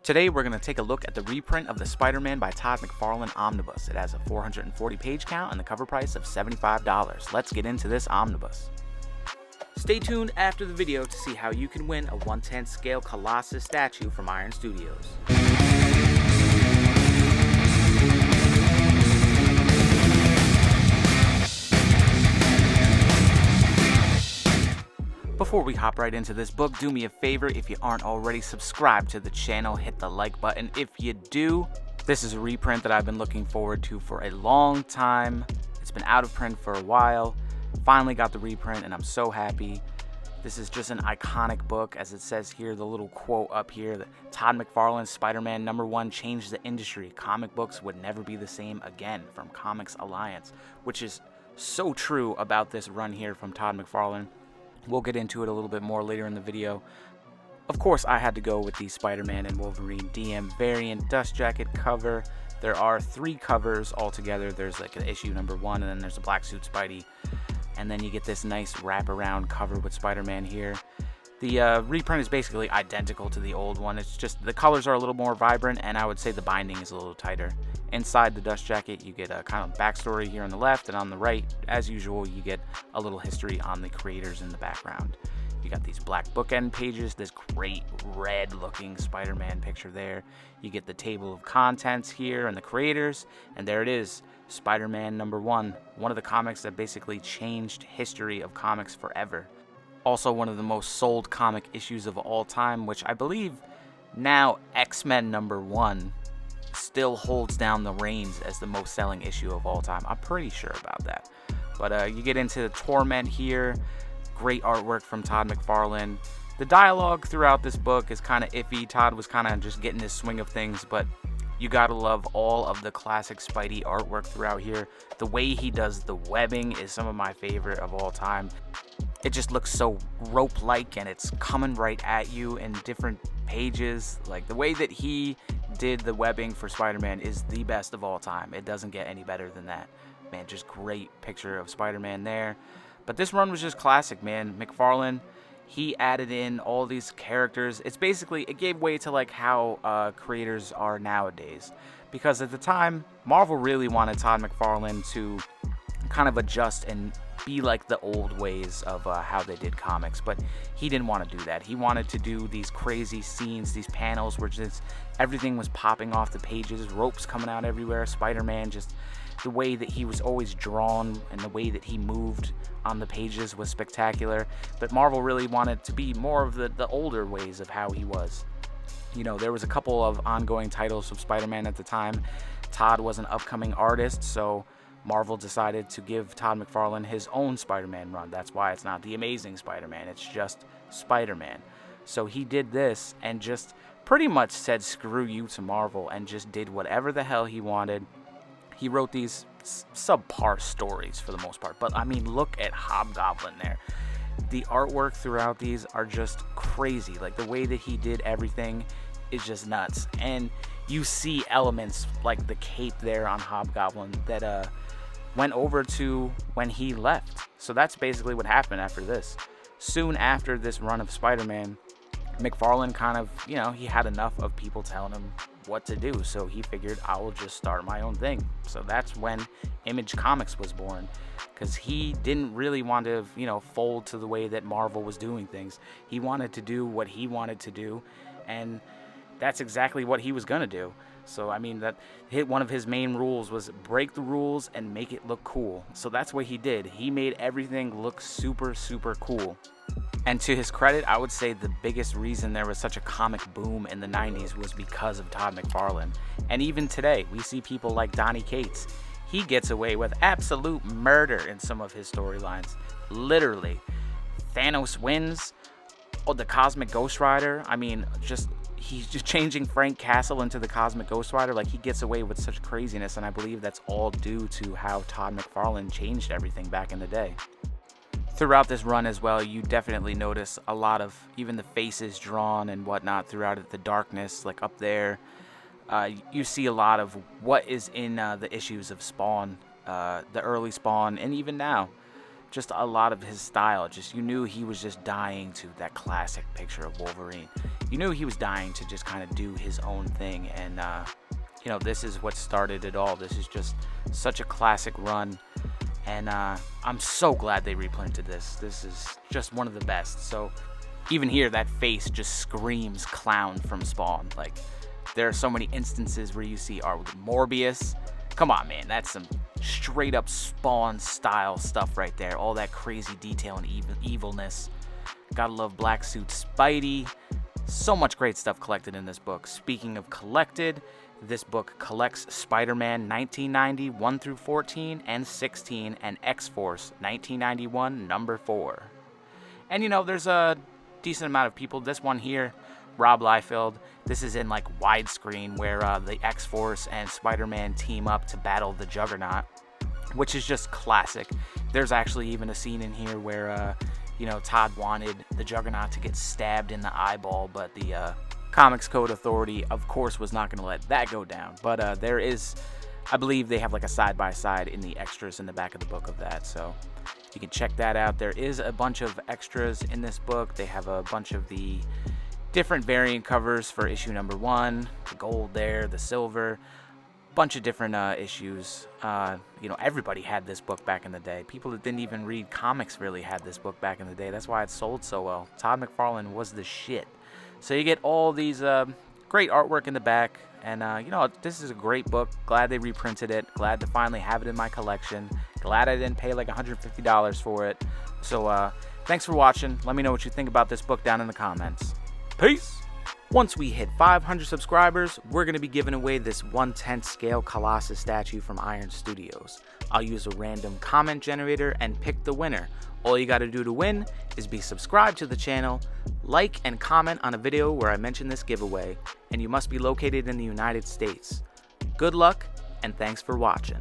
Today we're going to take a look at the reprint of the Spider-Man by Todd McFarlane Omnibus. It has a 440 page count and the cover price of $75. Let's get into this omnibus. Stay tuned after the video to see how you can win a 1/10 scale Colossus statue from Iron Studios. Before we hop right into this book, do me a favor, if you aren't already subscribed to the channel, hit the like button. If you do, this is a reprint that I've been looking forward to for a long time. It's been out of print for a while. Finally got the reprint and I'm so happy. This is just an iconic book, as it says here, the little quote up here, that Todd McFarlane's Spider-Man #1 changed the industry. Comic books would never be the same again, from Comics Alliance, which is so true about this run here from Todd McFarlane. We'll get into it a little bit more later in the video. Of course, I had to go with the Spider-Man and Wolverine DM variant dust jacket cover. There are 3 covers altogether. There's like an issue #1, and then there's a black suit Spidey. And then you get this nice wraparound cover with Spider-Man here. The reprint is basically identical to the old one. It's just the colors are a little more vibrant, and I would say the binding is a little tighter. Inside the dust jacket, you get a kind of backstory here on the left, and on the right, as usual, you get a little history on the creators in the background. You got these black bookend pages, this great red-looking Spider-Man picture there. You get the table of contents here and the creators, and there it is, Spider-Man #1, one of the comics that basically changed history of comics forever. Also one of the most sold comic issues of all time, which I believe now X-Men #1 still holds down the reins as the most selling issue of all time. I'm pretty sure about that. But you get into the Torment here. Great artwork from Todd McFarlane. The dialogue throughout this book is kind of iffy. Todd was kind of just getting his swing of things, but you gotta love all of the classic Spidey artwork throughout here. The way he does the webbing is some of my favorite of all time. It just looks so rope-like, and it's coming right at you in different pages. Like, the way that he did the webbing for Spider-Man is the best of all time. It doesn't get any better than that. Man, just great picture of Spider-Man there. But this run was just classic, man. McFarlane, he added in all these characters. It's basically, it gave way to like how creators are nowadays. Because at the time, Marvel really wanted Todd McFarlane to kind of adjust and be like the old ways of how they did comics, but he didn't want to do that. He wanted to do these crazy scenes, these panels where just everything was popping off the pages, ropes coming out everywhere, Spider-Man, just the way that he was always drawn and the way that he moved on the pages was spectacular. But Marvel really wanted to be more of the older ways of how he was. You know, there was a couple of ongoing titles of Spider-Man at the time. Todd was an upcoming artist, so Marvel decided to give Todd McFarlane his own Spider-Man run. That's why it's not The Amazing Spider-Man, it's just Spider-Man. So he did this and just pretty much said screw you to Marvel and just did whatever the hell he wanted. He wrote these subpar stories for the most part, but I mean, look at Hobgoblin there. The artwork throughout these are just crazy. Like, the way that he did everything is just nuts. And you see elements like the cape there on Hobgoblin that went over to when he left. So that's basically what happened after this. Soon after this run of Spider-Man, McFarlane kind of, you know, he had enough of people telling him what to do, so he figured, I will just start my own thing. So that's when Image Comics was born, because he didn't really want to, you know, fold to the way that Marvel was doing things. He wanted to do what he wanted to do, and that's exactly what he was gonna do. So I mean, one of his main rules was break the rules and make it look cool. So that's what he did. He made everything look super, super cool. And to his credit, I would say the biggest reason there was such a comic boom in the 90s was because of Todd McFarlane. And even today, we see people like Donny Cates. He gets away with absolute murder in some of his storylines. Literally. Thanos wins. Oh, the Cosmic Ghost Rider. I mean, he's just changing Frank Castle into the Cosmic Ghost Rider. Like, he gets away with such craziness, and I believe that's all due to how Todd McFarlane changed everything back in the day. Throughout this run as well, you definitely notice a lot of even the faces drawn and whatnot throughout it, the darkness, like up there. You see a lot of what is in the issues of Spawn, the early Spawn, and even now. just a lot of his style. Just, you knew he was just dying to that classic picture of Wolverine. You knew he was dying to just kind of do his own thing, and you know, this is what started it all. This is just such a classic run, and I'm so glad they reprinted this. This is just one of the best. So even here, that face just screams clown from Spawn. Like, there are so many instances where you see Morbius. Come on, man, that's some straight up Spawn style stuff right there. All that crazy detail and evilness. Gotta love Black Suit Spidey. So much great stuff collected in this book. Speaking of collected, this book collects Spider-Man 1990 1 through 14 and 16 and X-Force 1991 number 4. And you know, there's a decent amount of people. This one here, Rob Liefeld, this is in like widescreen where the X-Force and Spider-Man team up to battle the Juggernaut, which is just classic. There's actually even a scene in here where you know, Todd wanted the Juggernaut to get stabbed in the eyeball, but the Comics Code Authority, of course, was not going to let that go down. But there is, I believe they have like a side-by-side in the extras in the back of the book of that, so you can check that out. There is a bunch of extras in this book. They have a bunch of the different variant covers for issue number 1, the gold there, the silver, bunch of different issues. You know, everybody had this book back in the day. People that didn't even read comics really had this book back in the day. That's why it sold so well. Todd McFarlane was the shit. So you get all these great artwork in the back, and you know, this is a great book. Glad they reprinted it. Glad to finally have it in my collection. Glad I didn't pay like $150 for it. So thanks for watching. Let me know what you think about this book down in the comments. Peace! Once we hit 500 subscribers, we're going to be giving away this 1/10 scale Colossus statue from Iron Studios. I'll use a random comment generator and pick the winner. All you got to do to win is be subscribed to the channel, like and comment on a video where I mention this giveaway, and you must be located in the United States. Good luck, and thanks for watching.